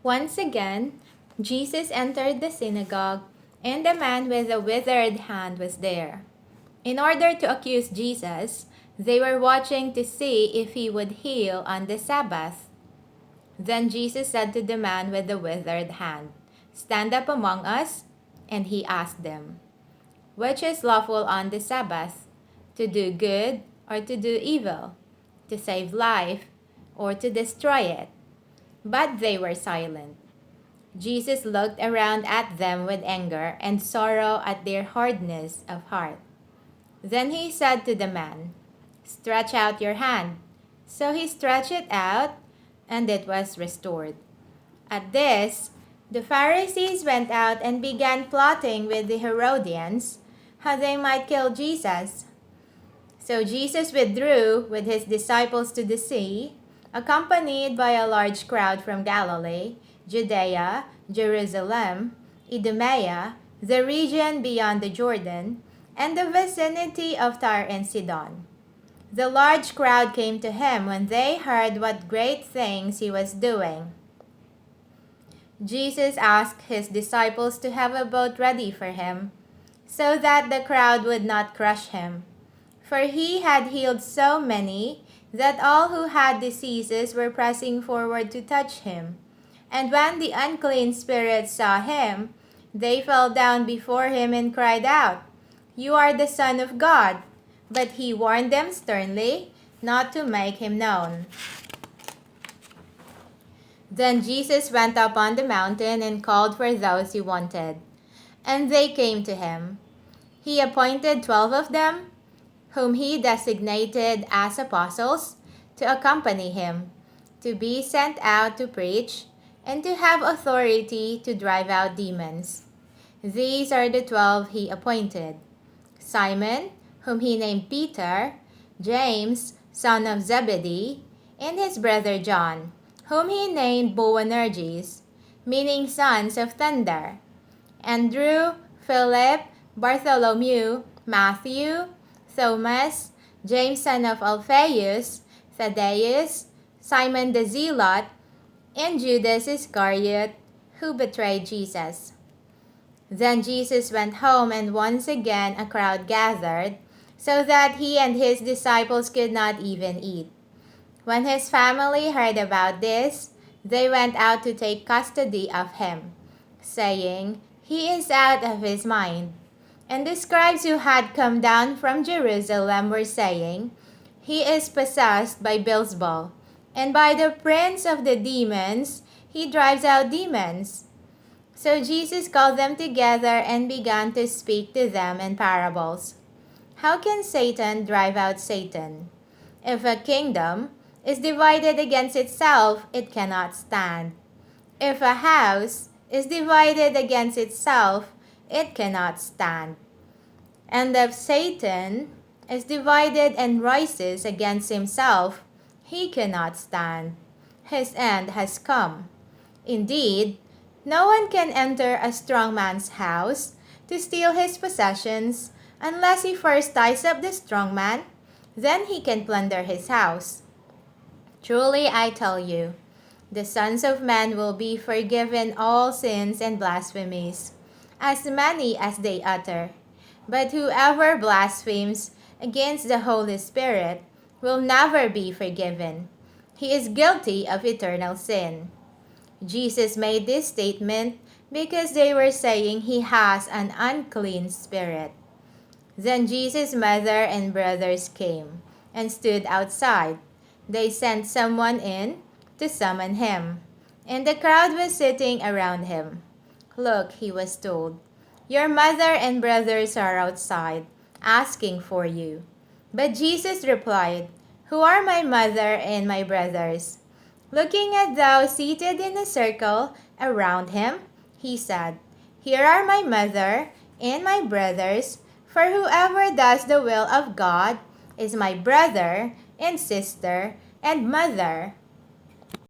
Once again, Jesus entered the synagogue, and the man with the withered hand was there. In order to accuse Jesus, they were watching to see if he would heal on the Sabbath. Then Jesus said to the man with the withered hand, "Stand up among us." And he asked them, "Which is lawful on the Sabbath, to do good or to do evil, to save life or to destroy it?" But they were silent. Jesus looked around at them with anger and sorrow at their hardness of heart. Then he said to the man, "Stretch out your hand." So he stretched it out, and it was restored. At this, the Pharisees went out and began plotting with the Herodians how they might kill Jesus. So Jesus withdrew with his disciples to the sea, accompanied by a large crowd from Galilee, Judea, Jerusalem, Idumea, the region beyond the Jordan, and the vicinity of Tyre and Sidon. The large crowd came to him when they heard what great things he was doing. Jesus asked his disciples to have a boat ready for him, so that the crowd would not crush him. For he had healed so many that all who had diseases were pressing forward to touch him. And when the unclean spirits saw him, they fell down before him and cried out, "You are the Son of God." But he warned them sternly not to make him known. Then Jesus went up on the mountain and called for those he wanted, and they came to him. He appointed 12 of them, whom he designated as apostles, to accompany him, to be sent out to preach, and to have authority to drive out demons. These are the 12 he appointed: Simon, whom he named Peter, James, son of Zebedee, and his brother John, whom he named Boanerges, meaning sons of thunder, Andrew, Philip, Bartholomew, Matthew, Thomas, James son of Alphaeus, Thaddeus, Simon the Zealot, and Judas Iscariot, who betrayed Jesus. Then Jesus went home, and once again a crowd gathered, so that he and his disciples could not even eat. When his family heard about this, they went out to take custody of him, saying, "He is out of his mind." And the scribes who had come down from Jerusalem were saying, "He is possessed by Beelzebul, and by the prince of the demons he drives out demons." So Jesus called them together and began to speak to them in parables. "How can Satan drive out Satan? If a kingdom is divided against itself, it cannot stand. If a house is divided against itself, it cannot stand. And if Satan is divided and rises against himself, he cannot stand. His end has come. Indeed, no one can enter a strong man's house to steal his possessions unless he first ties up the strong man. Then he can plunder his house. Truly I tell you, the sons of men will be forgiven all sins and blasphemies, as many as they utter. But whoever blasphemes against the Holy Spirit will never be forgiven. He is guilty of eternal sin." Jesus made this statement because they were saying he has an unclean spirit. Then Jesus' mother and brothers came and stood outside. They sent someone in to summon him, and the crowd was sitting around him. "Look," he was told, "your mother and brothers are outside, asking for you." But Jesus replied, "Who are my mother and my brothers?" Looking at those seated in a circle around him, he said, "Here are my mother and my brothers, for whoever does the will of God is my brother and sister and mother."